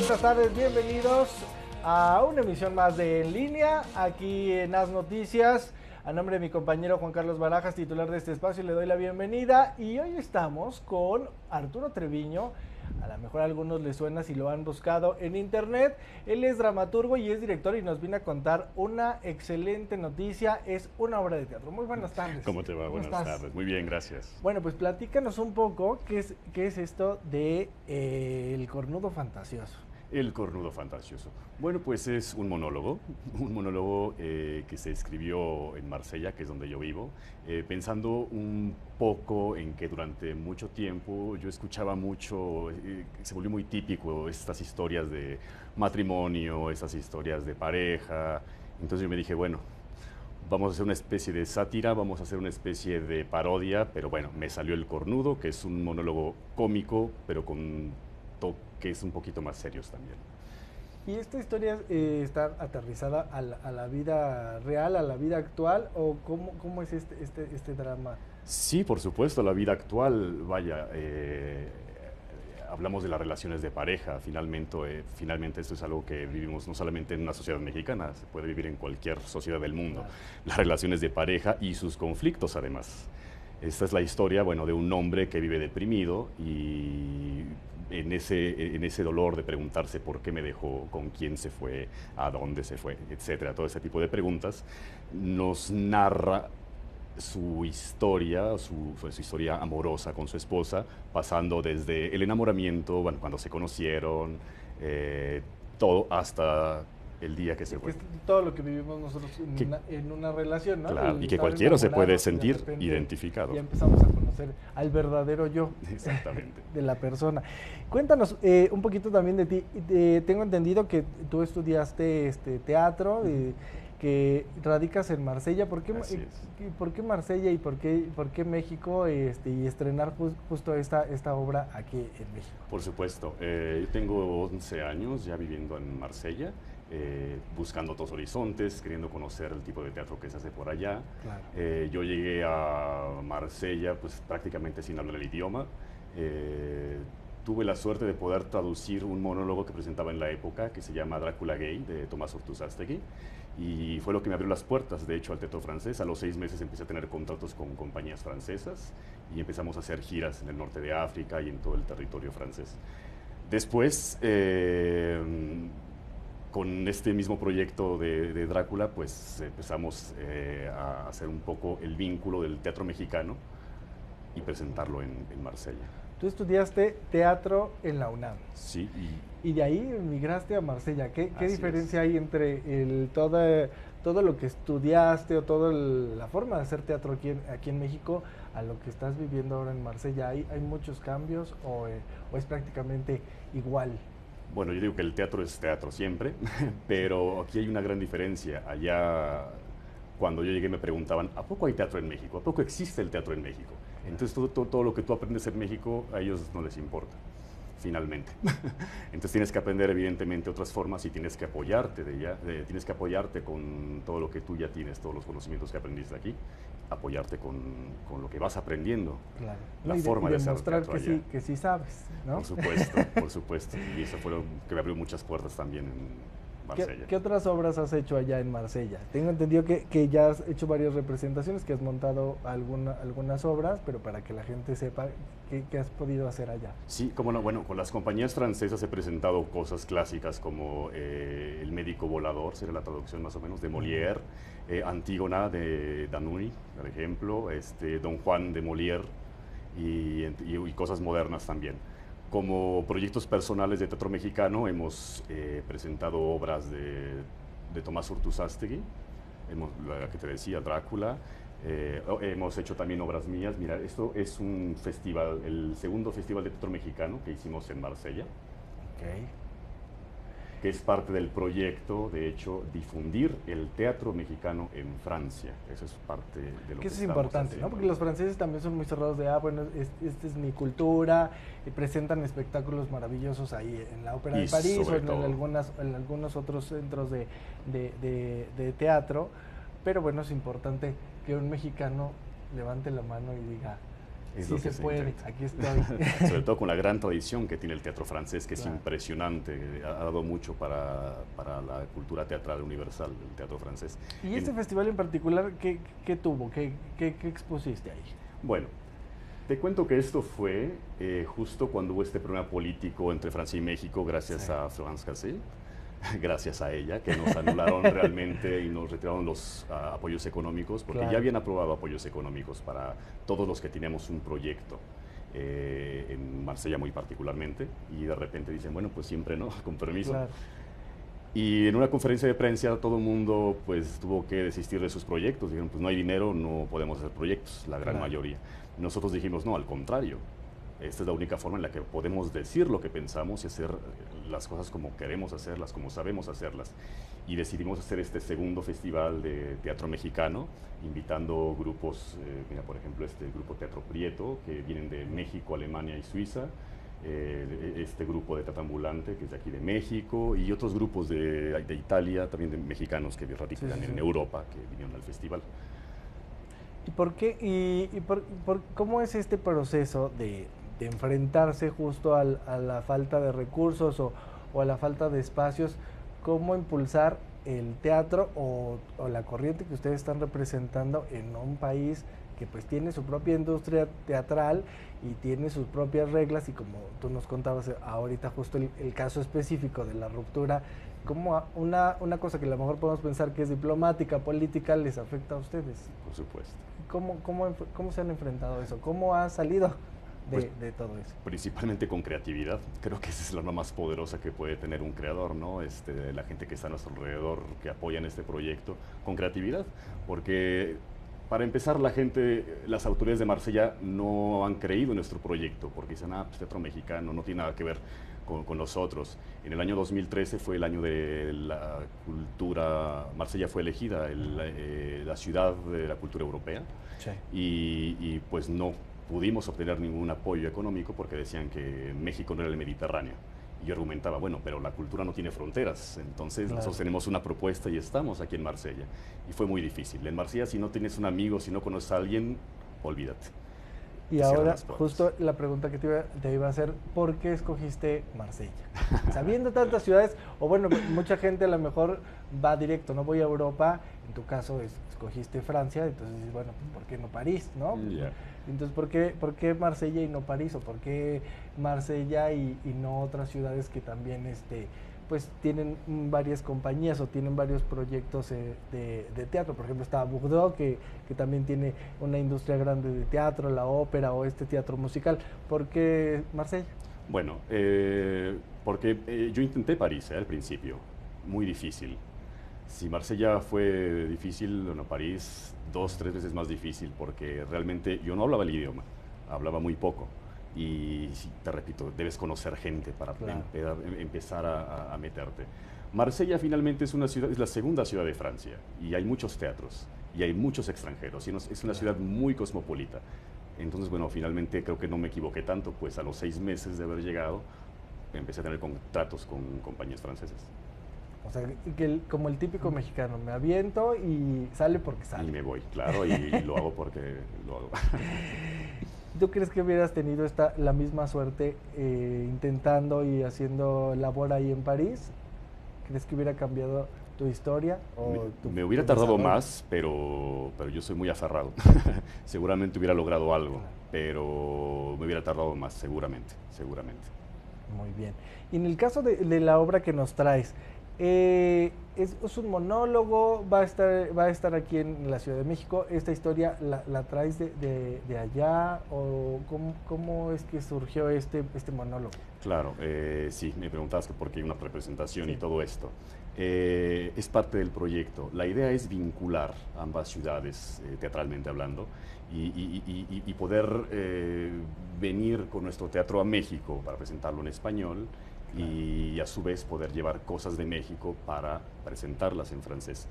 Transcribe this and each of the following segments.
buenas tardes, bienvenidos a una emisión más de En Línea, aquí en As Noticias. A nombre de mi compañero Juan Carlos Barajas, titular de este espacio, le doy la bienvenida. Y hoy estamos con Arturo Treviño. A lo mejor a algunos les suena si lo han buscado en internet. Él es dramaturgo y es director y nos viene a contar una excelente noticia. Es una obra de teatro. Muy buenas tardes. ¿Cómo te va? Buenas tardes. Muy bien, gracias. Bueno, pues platícanos un poco qué es esto de El Cornudo Fantasioso. El Cornudo Fantasioso. Bueno, pues es un monólogo que se escribió en Marsella, que es donde yo vivo, pensando un poco en que durante mucho tiempo yo escuchaba mucho, se volvió muy típico estas historias de matrimonio, estas historias de pareja. Entonces yo me dije, bueno, vamos a hacer una especie de sátira, vamos a hacer una especie de parodia, pero bueno, me salió El Cornudo, que es un monólogo cómico, pero con toques un poquito más serios también. ¿Y esta historia está aterrizada a la vida real, a la vida actual, o cómo es este drama? Sí, por supuesto, la vida actual, vaya, hablamos de las relaciones de pareja, finalmente esto es algo que vivimos no solamente en una sociedad mexicana, se puede vivir en cualquier sociedad del mundo, claro. Las relaciones de pareja y sus conflictos además. Esta es la historia, bueno, de un hombre que vive deprimido y en ese dolor de preguntarse por qué me dejó, con quién se fue, a dónde se fue, etcétera, todo ese tipo de preguntas, nos narra su historia, su historia amorosa con su esposa, pasando desde el enamoramiento, bueno, cuando se conocieron, todo hasta el día que se fue. Todo lo que vivimos nosotros en una relación, ¿no? Claro, y que cualquiera se puede sentir identificado. Ya empezamos a conocer al verdadero yo. Exactamente. De la persona. Cuéntanos un poquito también de ti. Tengo entendido que tú estudiaste teatro, que radicas en Marsella. ¿Por qué Marsella y por qué México y estrenar justo esta obra aquí en México? Por supuesto. Yo tengo 11 años ya viviendo en Marsella. Buscando otros horizontes, queriendo conocer el tipo de teatro que se hace por allá. Claro. Yo llegué a Marsella pues prácticamente sin hablar el idioma. Tuve la suerte de poder traducir un monólogo que presentaba en la época que se llama Drácula Gay, de Tomás Urtuzástegui, y fue lo que me abrió las puertas, de hecho, al teatro francés. A los 6 meses empecé a tener contratos con compañías francesas y empezamos a hacer giras en el norte de África y en todo el territorio francés. Después, con este mismo proyecto de Drácula, pues empezamos a hacer un poco el vínculo del teatro mexicano y presentarlo en Marsella. Tú estudiaste teatro en la UNAM. Sí. Y de ahí emigraste a Marsella. ¿Qué diferencia hay entre todo lo que estudiaste o toda la forma de hacer teatro aquí en México a lo que estás viviendo ahora en Marsella? ¿Hay muchos cambios o es prácticamente igual? Bueno, yo digo que el teatro es teatro siempre, pero aquí hay una gran diferencia. Allá, cuando yo llegué, me preguntaban, ¿a poco hay teatro en México? ¿A poco existe el teatro en México? Entonces, todo lo que tú aprendes en México, a ellos no les importa, finalmente. Entonces, tienes que aprender, evidentemente, otras formas y tienes que apoyarte tienes que apoyarte con todo lo que tú ya tienes, todos los conocimientos que aprendiste aquí, apoyarte con lo que vas aprendiendo. Claro. La forma de hacer demostrar teatro que sí sabes, ¿no? Por supuesto. Y eso fue lo que me abrió muchas puertas también en Marsella. ¿Qué otras obras has hecho allá en Marsella? Tengo entendido que ya has hecho varias representaciones, que has montado algunas obras, pero para que la gente sepa qué has podido hacer allá. Sí, como no, bueno, con las compañías francesas he presentado cosas clásicas como El médico volador, sería la traducción más o menos, de Molière, Antígona de Danui, por ejemplo, Don Juan de Molière y cosas modernas también. Como proyectos personales de teatro mexicano hemos presentado obras de Tomás Urtuzástegui, la que te decía, Drácula. Hemos hecho también obras mías. Mira, esto es un festival, el segundo festival de teatro mexicano que hicimos en Marsella. Okay. Que es parte del proyecto, de hecho, difundir el teatro mexicano en Francia. Eso es parte de lo que eso es importante, haciendo, ¿no? Porque los franceses también son muy cerrados de, bueno, esta es mi cultura, y presentan espectáculos maravillosos ahí en la Ópera de París o en algunos otros centros de teatro, pero bueno, es importante que un mexicano levante la mano y diga, Es Sí lo se que se puede, intenta. aquí estoy. Sobre todo con la gran tradición que tiene el teatro francés, que Claro. es impresionante, ha dado mucho para la cultura teatral universal, el teatro francés. ¿Y este En- festival en particular qué tuvo? ¿Qué expusiste ahí? bueno, te cuento que esto fue justo cuando hubo este problema político entre Francia y México, Sí. gracias a Florence Cassel, gracias a ella, que nos anularon realmente y nos retiraron los apoyos económicos, porque Claro. ya habían aprobado apoyos económicos para todos los que teníamos un proyecto, en Marsella muy particularmente, y de repente dicen, bueno, pues siempre no, con permiso. Claro. Y en una conferencia de prensa todo el mundo pues tuvo que desistir de sus proyectos. Dijeron, pues no hay dinero, no podemos hacer proyectos, la gran Claro. mayoría. Nosotros dijimos, no, al contrario. Esta es la única forma en la que podemos decir lo que pensamos y hacer las cosas como queremos hacerlas, como sabemos hacerlas. Y decidimos hacer este segundo festival de teatro mexicano, invitando grupos, mira, por ejemplo, este grupo Teatro Prieto, que vienen de México, Alemania y Suiza, este grupo de teatro ambulante, que es de aquí de México, y otros grupos de Italia, también de mexicanos que radican Sí, sí, en sí. Europa, que vinieron al festival. ¿Y por qué? ¿Cómo es este proceso de enfrentarse justo a la falta de recursos o a la falta de espacios? ¿Cómo impulsar el teatro o la corriente que ustedes están representando en un país que pues tiene su propia industria teatral y tiene sus propias reglas? Y como tú nos contabas ahorita justo el caso específico de la ruptura, ¿cómo una cosa que a lo mejor podemos pensar que es diplomática, política, les afecta a ustedes? Por supuesto. ¿Cómo se han enfrentado a eso? ¿Cómo ha salido Pues, de todo eso? principalmente con creatividad. Creo que esa es la arma más poderosa que puede tener un creador, ¿no? La gente que está a nuestro alrededor, que apoyan este proyecto, con creatividad. Porque, para empezar, las autoridades de Marsella no han creído en nuestro proyecto, porque dicen, pues teatro mexicano, no tiene nada que ver con nosotros. En el año 2013 fue el año de la cultura, Marsella fue elegida la ciudad de la cultura europea, Sí. y pues no pudimos obtener ningún apoyo económico porque decían que México no era el Mediterráneo. Y yo argumentaba, bueno, pero la cultura no tiene fronteras, entonces Claro. nosotros tenemos una propuesta y estamos aquí en Marsella. Y fue muy difícil. En Marsella, si no tienes un amigo, si no conoces a alguien, olvídate. Y Te cierran ahora, las puertas. justo la pregunta que te iba a hacer, ¿por qué escogiste Marsella? Sabiendo tantas ciudades, o bueno, mucha gente a lo mejor va directo, no voy a Europa, en tu caso escogiste Francia, entonces dices, bueno, pues, ¿por qué no París, no? Ya. Entonces, ¿por qué Marsella y no París? ¿O por qué Marsella y no otras ciudades que también pues tienen varias compañías o tienen varios proyectos de teatro? Por ejemplo, está Bordeaux, que también tiene una industria grande de teatro, la ópera o este teatro musical. ¿Por qué Marsella? Bueno, porque yo intenté París al principio, muy difícil. Si Marsella fue difícil, bueno, París 2, 3 veces más difícil, porque realmente yo no hablaba el idioma, hablaba muy poco. Y te repito, debes conocer gente para Claro. empezar a meterte. Marsella finalmente es la segunda ciudad de Francia, y hay muchos teatros, y hay muchos extranjeros, y es una ciudad muy cosmopolita. Entonces, bueno, finalmente creo que no me equivoqué tanto, pues a los 6 meses de haber llegado, empecé a tener contratos con compañías francesas. O sea, como el típico mexicano, me aviento y sale porque Y sale. me voy, claro, y lo hago porque lo hago. ¿Tú crees que hubieras tenido la misma suerte intentando y haciendo labor ahí en París? ¿Crees que hubiera cambiado tu historia? Me hubiera tu tardado desarrollo? más, pero yo soy muy aferrado. Seguramente hubiera logrado algo, pero me hubiera tardado más, seguramente. Muy bien. Y en el caso de la obra que nos traes, es un monólogo, va a estar aquí en la Ciudad de México. ¿Esta historia la traes de allá? ¿O cómo es que surgió este monólogo? Claro, sí, me preguntabas que por qué hay una representación Sí. y todo esto. Es parte del proyecto. La idea es vincular ambas ciudades, teatralmente hablando, y poder venir con nuestro teatro a México para presentarlo en español, y a su vez poder llevar cosas de México para presentarlas en francés.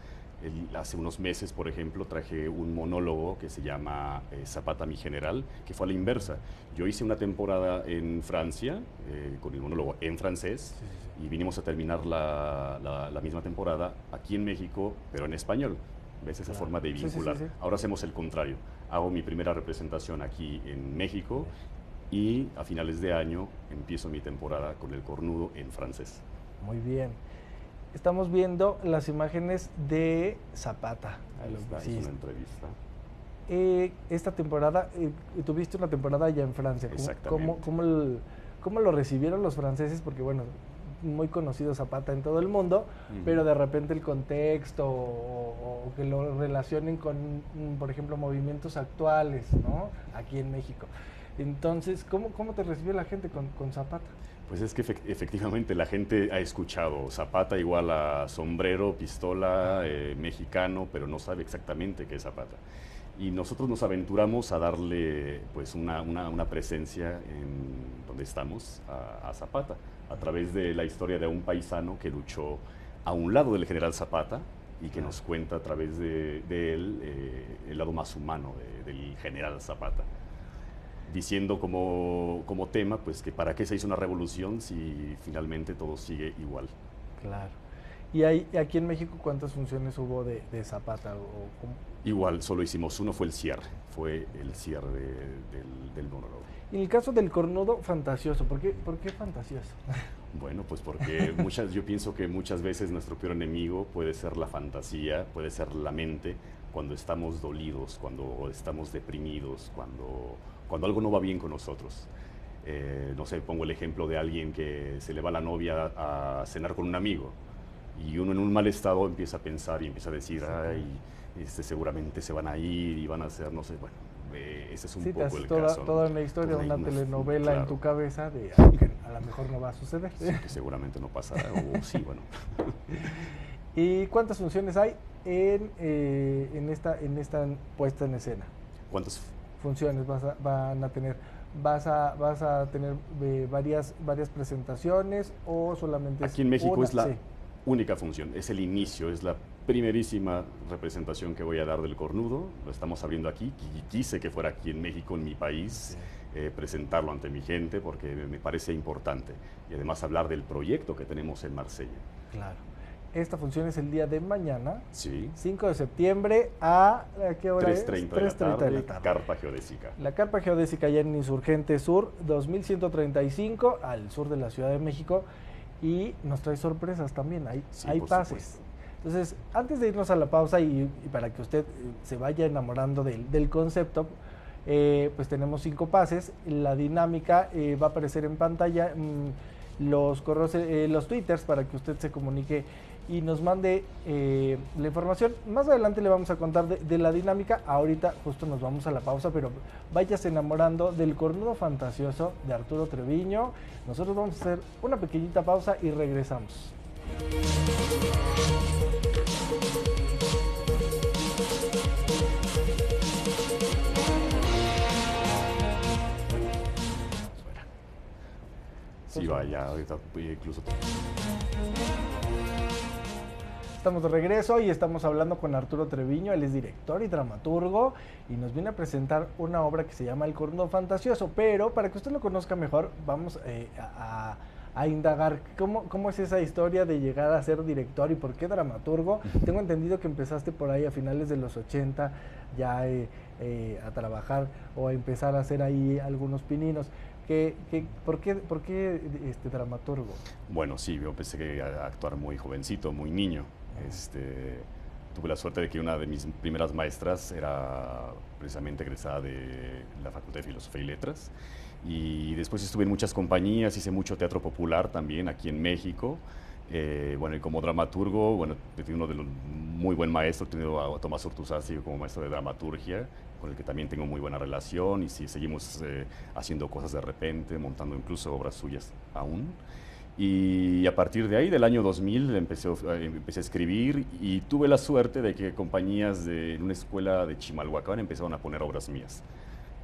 Hace unos meses, por ejemplo, traje un monólogo que se llama Zapata mi general, que fue a la inversa. Yo hice una temporada en Francia con el monólogo en francés, Sí, sí, sí. y vinimos a terminar la misma temporada aquí en México, pero en español. ¿Ves? Esa Claro. forma de Sí, sí, vincular. sí, sí. Ahora hacemos el contrario. Hago mi primera representación aquí en México y a finales de año empiezo mi temporada con el cornudo en francés. Muy bien. Estamos viendo las imágenes de Zapata. Ahí está, es Sí. una entrevista. Esta temporada, tuviste una temporada ya en Francia. Exactamente. ¿Cómo lo recibieron los franceses? Porque bueno, muy conocido Zapata en todo el mundo, pero de repente el contexto o que lo relacionen con, por ejemplo, movimientos actuales, ¿no? Aquí en México. Entonces, ¿cómo te recibió la gente con Zapata? Pues es que efectivamente la gente ha escuchado Zapata igual a sombrero, pistola, mexicano, pero no sabe exactamente qué es Zapata. Y nosotros nos aventuramos a darle pues una presencia en donde estamos a Zapata, a través de la historia de un paisano que luchó a un lado del general Zapata y que nos cuenta a través de él el lado más humano del general Zapata, diciendo como tema pues que para qué se hizo una revolución si finalmente todo sigue igual. Claro. ¿Y aquí en México cuántas funciones hubo de Zapata? Igual, solo hicimos uno, fue el cierre del monólogo. Y en el caso del cornudo fantasioso, ¿por qué fantasioso? Bueno, pues porque yo pienso que muchas veces nuestro peor enemigo puede ser la fantasía, puede ser la mente, cuando estamos dolidos, cuando estamos deprimidos, cuando algo no va bien con nosotros. No sé, pongo el ejemplo de alguien que se le va la novia a cenar con un amigo y uno en un mal estado empieza a pensar y empieza a decir, ay, seguramente se van a ir y van a hacer, no sé, bueno, ese es un poco el caso. Toda una historia, una telenovela claro, en tu cabeza de algo que a lo mejor no va a suceder. Sí, que seguramente no pasará, o sí, bueno. ¿Y cuántas funciones hay en esta puesta en escena? ¿Cuántas funciones van a tener? ¿Vas a tener varias presentaciones o solamente Aquí en México una? Es la Sí. única función, es el inicio, es la primerísima representación que voy a dar del cornudo. Lo estamos abriendo aquí y quise que fuera aquí en México, en mi país, presentarlo ante mi gente porque me parece importante y además hablar del proyecto que tenemos en Marsella. Claro. Esta función es el día de mañana, Sí. 5 de septiembre, ¿a qué hora 3:30 es? 3:30 de la tarde, Carpa Geodésica. La carpa geodésica allá en Insurgente Sur, 2135, al sur de la Ciudad de México, y nos trae sorpresas también, hay pases. Supuesto. Entonces, antes de irnos a la pausa y para que usted se vaya enamorando del concepto, pues tenemos 5 pases. La dinámica va a aparecer en pantalla, los correos, los twitters para que usted se comunique y nos mande la información. Más adelante le vamos a contar de la dinámica. Ahorita justo nos vamos a la pausa, pero váyase enamorando del cornudo fantasioso de Arturo Treviño. Nosotros vamos a hacer una pequeñita pausa y regresamos. Sí, vaya, ahorita incluso... Estamos de regreso y estamos hablando con Arturo Treviño. Él es director y dramaturgo y nos viene a presentar una obra que se llama El Cornudo Fantasioso. Pero para que usted lo conozca mejor, vamos a indagar cómo es esa historia de llegar a ser director y por qué dramaturgo. Tengo entendido que empezaste por ahí a finales de los 80 ya a trabajar o a empezar a hacer ahí algunos pininos. ¿Por qué dramaturgo? Bueno, sí, yo empecé a actuar muy jovencito, muy niño. Tuve la suerte de que una de mis primeras maestras era precisamente egresada de la Facultad de Filosofía y Letras. Y después estuve en muchas compañías, hice mucho teatro popular también aquí en México. Bueno, y como dramaturgo, bueno, he tenido uno de los muy buen maestro, he tenido a Tomás Ortuzassi como maestro de dramaturgia, con el que también tengo muy buena relación y sí, seguimos haciendo cosas de repente, montando incluso obras suyas aún. Y a partir de ahí, del año 2000, empecé a escribir y tuve la suerte de que compañías en una escuela de Chimalhuacán empezaron a poner obras mías.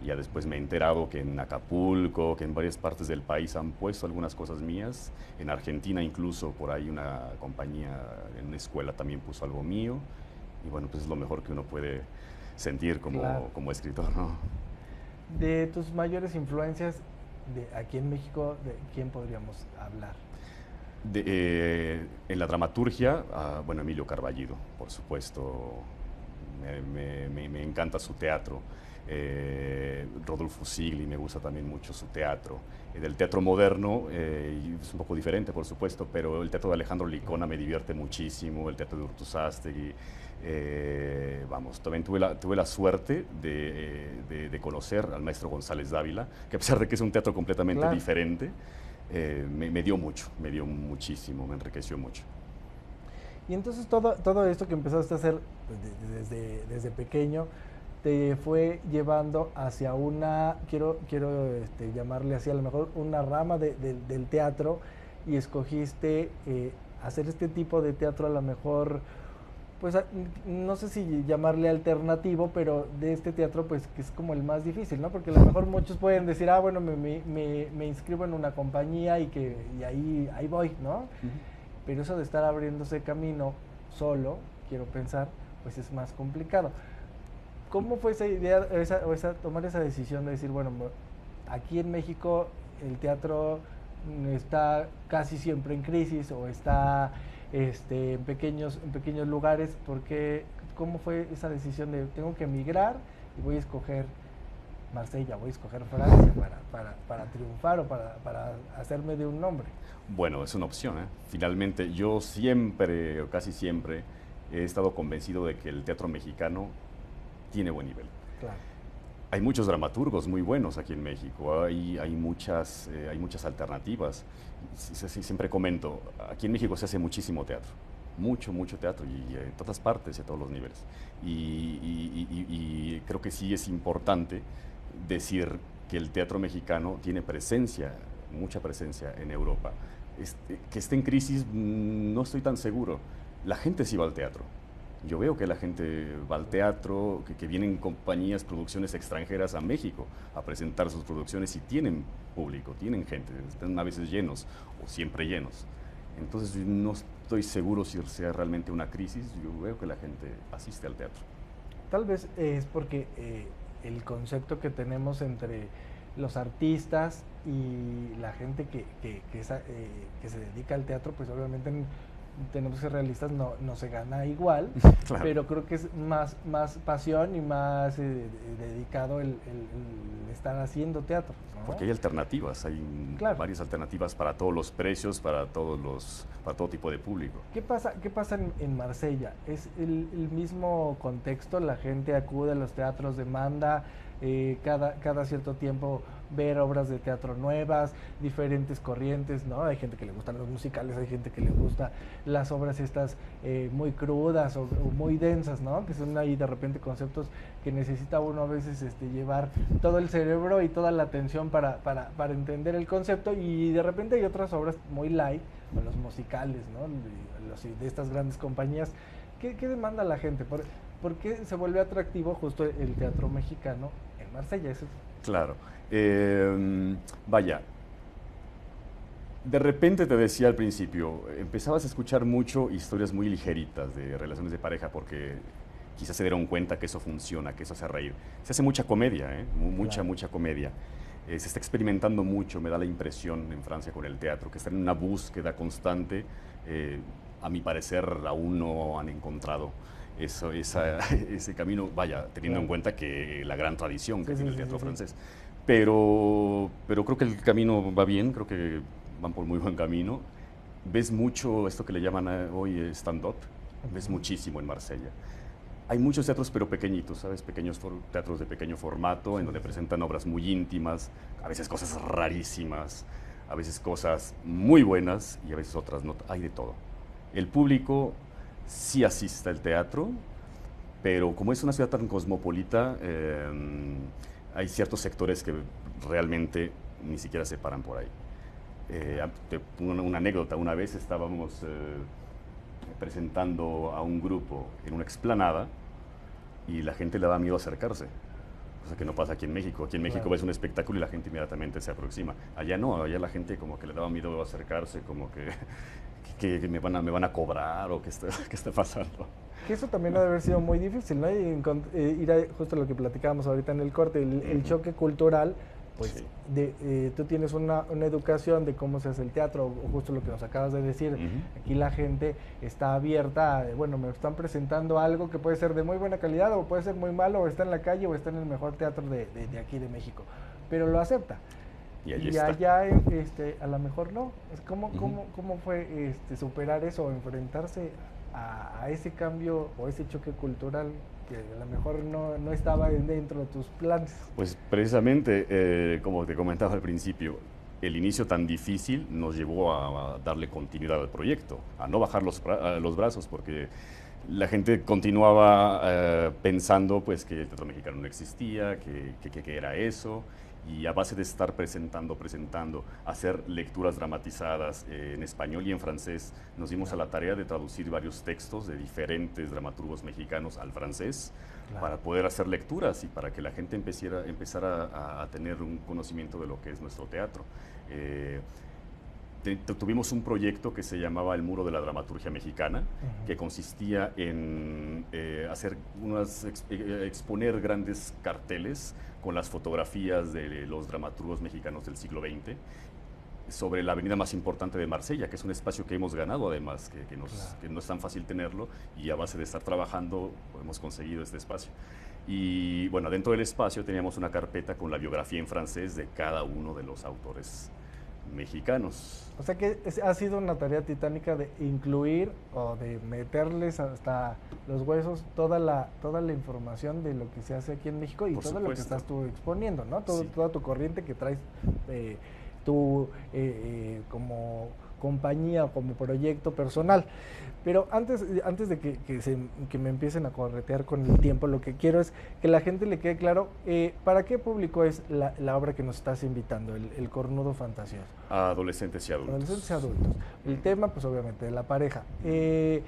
Y ya después me he enterado que en Acapulco, que en varias partes del país han puesto algunas cosas mías. En Argentina incluso, por ahí una compañía en una escuela también puso algo mío. Y bueno, pues es lo mejor que uno puede sentir como escritor, ¿no? De tus mayores influencias aquí en México, ¿de quién podríamos hablar? En la dramaturgia, bueno, Emilio Carballido, por supuesto, me encanta su teatro. Rodolfo Sigli, me gusta también mucho su teatro. Del teatro moderno es un poco diferente, por supuesto, pero el teatro de Alejandro Licona me divierte muchísimo, el teatro de Urtuzástegui. Vamos, también tuve la suerte de conocer al maestro González Dávila, que a pesar de que es un teatro completamente diferente, me dio mucho, me dio muchísimo, me enriqueció mucho. Y entonces todo esto que empezaste a hacer pues, desde pequeño te fue llevando hacia una, quiero llamarle así, a lo mejor una rama del teatro, y escogiste hacer este tipo de teatro a lo mejor, pues no sé si llamarle alternativo, pero de este teatro pues que es como el más difícil, ¿no? Porque a lo mejor muchos pueden decir, ah, bueno, me inscribo en una compañía y ahí voy, ¿no? Pero eso de estar abriéndose camino solo, quiero pensar, pues es más complicado. ¿Cómo fue esa idea, tomar esa decisión de decir, bueno, aquí en México el teatro está casi siempre en crisis o está en pequeños lugares? ¿Cómo fue esa decisión de tengo que emigrar y voy a escoger Marsella, voy a escoger Francia para triunfar o para hacerme de un nombre? Bueno, es una opción, ¿eh? Finalmente, yo siempre, o casi siempre, he estado convencido de que el teatro mexicano tiene buen nivel. Claro. Hay muchos dramaturgos muy buenos aquí en México, hay muchas alternativas. Siempre comento, aquí en México se hace muchísimo teatro, mucho teatro, y en todas partes y a todos los niveles. Y creo que sí es importante decir que el teatro mexicano tiene presencia, mucha presencia en Europa. Que esté en crisis, no estoy tan seguro. La gente sí va al teatro. Yo veo que la gente va al teatro, que vienen compañías, producciones extranjeras a México a presentar sus producciones y tienen público, tienen gente, están a veces llenos o siempre llenos. Entonces no estoy seguro si sea realmente una crisis, yo veo que la gente asiste al teatro. Tal vez es porque el concepto que tenemos entre los artistas y la gente que se dedica al teatro, pues obviamente tenemos que ser realistas, no se gana igual, claro. Pero creo que es más pasión y más dedicado el estar haciendo teatro, ¿no? Porque hay alternativas, hay varias alternativas para todos los precios, para todo tipo de público. ¿Qué pasa en Marsella? ¿Es el mismo contexto? ¿La gente acude a los teatros, demanda cada cierto tiempo ver obras de teatro nuevas, diferentes corrientes, ¿no? Hay gente que le gustan los musicales, hay gente que le gusta las obras estas muy crudas o muy densas, ¿no? Que son ahí de repente conceptos que necesita uno a veces llevar todo el cerebro y toda la atención para entender el concepto, y de repente hay otras obras muy light, los musicales, ¿no? De estas grandes compañías. ¿Qué demanda la gente? ¿Por qué se vuelve atractivo justo el teatro mexicano en Marsella? Eso. Claro. Vaya, de repente te decía al principio, empezabas a escuchar mucho historias muy ligeritas de relaciones de pareja porque quizás se dieron cuenta que eso funciona, que eso hace reír. Se hace mucha comedia, mucha comedia. Se está experimentando mucho, me da la impresión en Francia con el teatro, que está en una búsqueda constante. A mi parecer aún no han encontrado ese camino, vaya, teniendo en cuenta que la gran tradición que tiene el teatro francés. Pero creo que el camino va bien, creo que van por muy buen camino. Ves mucho esto que le llaman hoy stand-up, ves muchísimo en Marsella. Hay muchos teatros, pero pequeñitos, ¿sabes? Pequeños teatros de pequeño formato, en donde presentan obras muy íntimas, a veces cosas rarísimas, a veces cosas muy buenas y a veces otras no. Hay de todo. El público sí asiste al teatro, pero como es una ciudad tan cosmopolita, hay ciertos sectores que realmente ni siquiera se paran por ahí. Una anécdota, una vez estábamos presentando a un grupo en una explanada y la gente le da miedo acercarse, cosa que no pasa aquí en México. Aquí en México ves un espectáculo y la gente inmediatamente se aproxima. Allá no, allá la gente como que le daba miedo acercarse, como que me van a cobrar o qué está pasando. Que eso también ha de haber sido muy difícil, ¿no? Ir a justo lo que platicábamos ahorita en el corte, el choque cultural pues Sí. tú tienes una educación de cómo se hace el teatro, o justo lo que nos acabas de decir. Ujú. Aquí la gente está abierta, bueno, me están presentando algo que puede ser de muy buena calidad o puede ser muy malo, o está en la calle o está en el mejor teatro de aquí de México, pero lo acepta. Y allí Y está. allá, a lo mejor no. Ujú. ¿Cómo fue superar eso, o enfrentarse a ese cambio o ese choque cultural que a lo mejor no estaba dentro de tus planes? Pues precisamente, como te comentaba al principio, el inicio tan difícil nos llevó a darle continuidad al proyecto, a no bajar los brazos, porque la gente continuaba pensando pues, que el teatro mexicano no existía, que era eso, y a base de estar presentando, hacer lecturas dramatizadas en español y en francés, nos dimos a Claro, la tarea de traducir varios textos de diferentes dramaturgos mexicanos al francés claro. para poder hacer lecturas y para que la gente empezara a tener un conocimiento de lo que es nuestro teatro. Eh, Tuvimos un proyecto que se llamaba El Muro de la Dramaturgia Mexicana, Ujú. que consistía en exponer grandes carteles con las fotografías de los dramaturgos mexicanos del siglo XX sobre la avenida más importante de Marsella, que es un espacio que hemos ganado además, Claro. que no es tan fácil tenerlo, y a base de estar trabajando hemos conseguido este espacio. Y bueno, dentro del espacio teníamos una carpeta con la biografía en francés de cada uno de los autores mexicanos. O sea que ha sido una tarea titánica de incluir o de meterles hasta los huesos toda la información de lo que se hace aquí en México y Por todo lo que supuesto. estás tú exponiendo, ¿no? Sí. Toda tu corriente que traes eh, tú como compañía o como proyecto personal. Pero antes de que me empiecen a corretear con el tiempo, lo que quiero es que la gente le quede claro para qué público es la obra que nos estás invitando, el Cornudo Fantasioso. A adolescentes y Adolescentes y adultos. adultos. El Ujú. tema, pues obviamente, de la pareja. Ujú.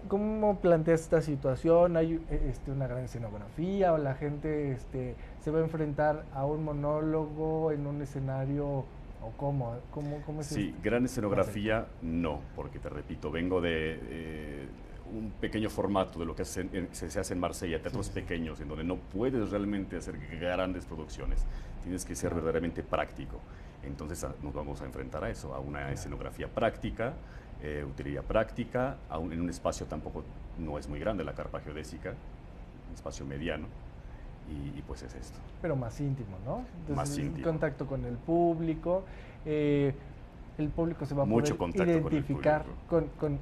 ¿Cómo planteas esta situación? ¿Hay una gran escenografía o la gente se va a enfrentar a un monólogo en un escenario? ¿O cómo es Sí, este gran concepto? escenografía no, porque te repito, vengo de un pequeño formato de lo que se hace en Marsella, Sí, teatros sí, sí. pequeños, en donde no puedes realmente hacer grandes producciones, tienes que ser Claro. verdaderamente práctico. Entonces nos vamos a enfrentar a eso, a una Claro. escenografía práctica, utilería práctica, en un espacio tampoco no es muy grande, la carpa geodésica, un espacio mediano, y pues es esto, Pero más íntimo, ¿no? más Entonces, íntimo. contacto con eh, el público se va a Mucho poder contacto con el identificar público.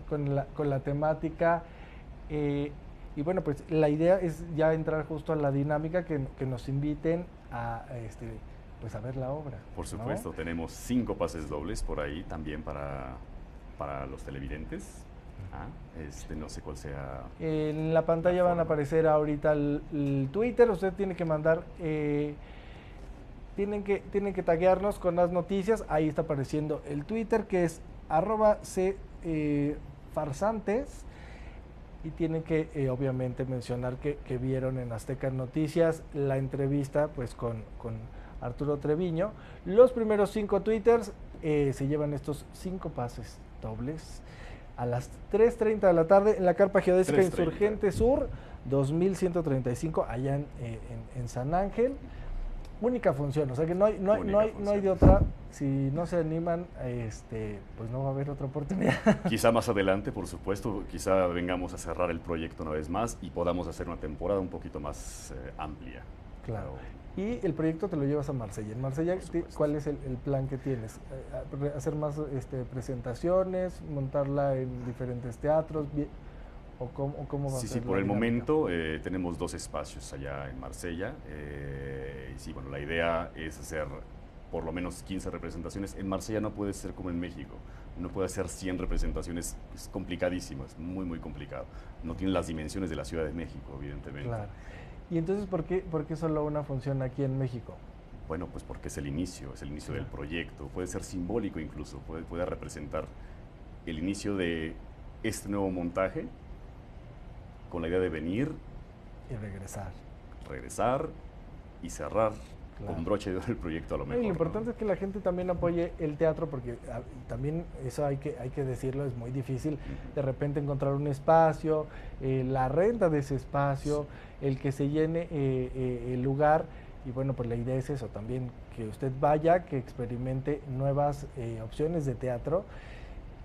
con la temática. eh, y bueno, pues la idea es ya entrar justo a la dinámica que nos inviten pues a ver la obra, Por ¿no? supuesto, tenemos 5 pases dobles por ahí también para los televidentes. Ah, no sé cuál sea En la la pantalla van a forma. aparecer ahorita el Twitter. Usted tiene que mandar, tienen que taguearnos con las noticias. Ahí está apareciendo el Twitter, que es @farsantes. Y tienen que, obviamente, mencionar que vieron en Azteca Noticias la entrevista pues con Arturo Treviño. Los primeros 5 Twitters se llevan estos 5 pases dobles a las 3:30 de la tarde en la Carpa Geodésica 3:30. Insurgente Sur, 2135, allá en San Ángel. Única función, o sea que Única no hay función. de otra. Si no se animan, pues no va a haber otra oportunidad. Quizá más adelante, por supuesto, quizá vengamos a cerrar el proyecto una vez más y podamos hacer una temporada un poquito más amplia. Claro. Pero, Y el proyecto te lo llevas a Marsella. En Marsella, por supuesto. ¿cuál es el plan que tienes? ¿Hacer más presentaciones? ¿Montarla en diferentes teatros? O cómo va a Sí, sí, ser por la el dinámica? momento tenemos 2 espacios allá en Marsella. Y sí, bueno, la idea es hacer por lo menos 15 representaciones. En Marsella no puede ser como en México. No puede hacer 100 representaciones, es complicadísimo, es muy, muy complicado. No tiene las dimensiones de la Ciudad de México, evidentemente. Claro. ¿Y entonces por qué solo una función aquí en México? Bueno, pues porque es el inicio del Claro. proyecto. Puede ser simbólico incluso, puede representar el inicio de este nuevo montaje con la idea de venir, Y regresar. regresar y cerrar Claro. con broche de oro el proyecto a lo No, y lo mejor, ¿no? importante es que la gente también apoye el teatro, porque también eso hay que decirlo, es muy difícil de Ujú. repente encontrar un espacio, la renta de ese espacio, el que se llene el lugar. Y bueno, pues la idea es eso también, que usted vaya, que experimente nuevas opciones de teatro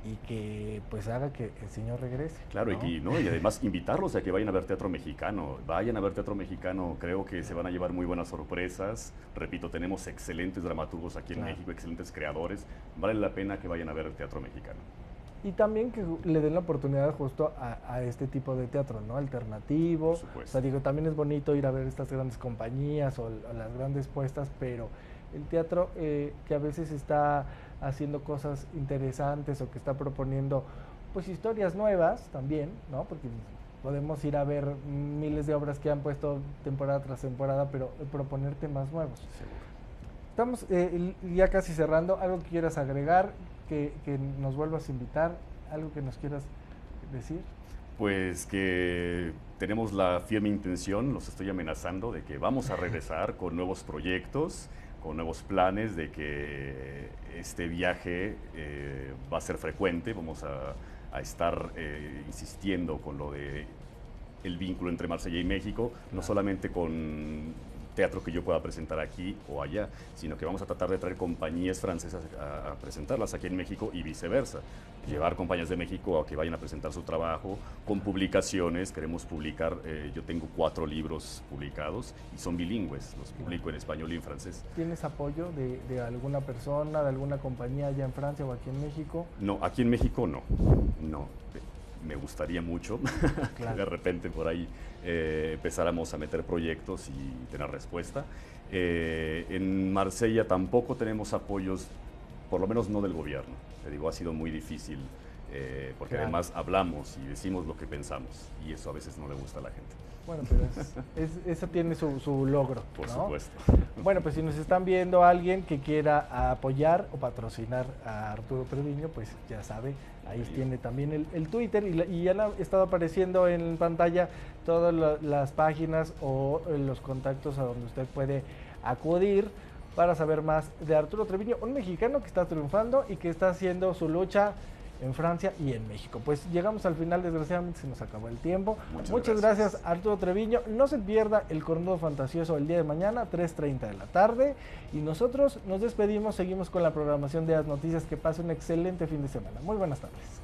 y que pues haga que el señor regrese. Claro, ¿no? y además invitarlos a que vayan a ver teatro mexicano. Vayan a ver teatro mexicano, creo que se van a llevar muy buenas sorpresas. Repito, tenemos excelentes dramaturgos aquí en México, excelentes creadores. Vale la pena que vayan a ver el teatro mexicano. Y también que le den la oportunidad justo a este tipo de teatro, ¿no? Alternativo. Por supuesto. O sea, digo, también es bonito ir a ver estas grandes compañías o las grandes puestas, pero el teatro que a veces está haciendo cosas interesantes o que está proponiendo pues historias nuevas también, ¿no? Porque podemos ir a ver miles de obras que han puesto temporada tras temporada, pero proponer temas nuevos. Seguro. Estamos ya casi cerrando. ¿Algo que quieras agregar? Que nos vuelvas a invitar, algo que nos quieras decir. Pues que tenemos la firme intención, los estoy amenazando, de que vamos a regresar con nuevos proyectos, con nuevos planes, de que este viaje va a ser frecuente, vamos a estar insistiendo con lo de el vínculo entre Marsella y México, no solamente con teatro que yo pueda presentar aquí o allá, sino que vamos a tratar de traer compañías francesas a presentarlas aquí en México y viceversa. Llevar compañías de México a que vayan a presentar su trabajo con publicaciones. Queremos publicar, yo tengo 4 libros publicados y son bilingües, los publico en español y en francés. ¿Tienes apoyo de alguna persona, de alguna compañía allá en Francia o aquí en México? No, aquí en México no. Me gustaría mucho que de repente por ahí empezáramos a meter proyectos y tener respuesta. En Marsella tampoco tenemos apoyos, por lo menos no del gobierno. Te digo, ha sido muy difícil porque además hablamos y decimos lo que pensamos y eso a veces no le gusta a la gente. Bueno, pero eso tiene su logro, Por ¿no? supuesto. Bueno, pues si nos están viendo alguien que quiera apoyar o patrocinar a Arturo Treviño, pues ya sabe, ahí tiene también el Twitter y ya han estado apareciendo en pantalla todas las páginas o los contactos a donde usted puede acudir para saber más de Arturo Treviño, un mexicano que está triunfando y que está haciendo su lucha en Francia y en México. Pues llegamos al final, desgraciadamente se nos acabó el tiempo. Muchas gracias Arturo Treviño. No se pierda el Cornudo Fantasioso el día de mañana, 3:30 de la tarde. Y nosotros nos despedimos, seguimos con la programación de las noticias. Que pase un excelente fin de semana. Muy buenas tardes.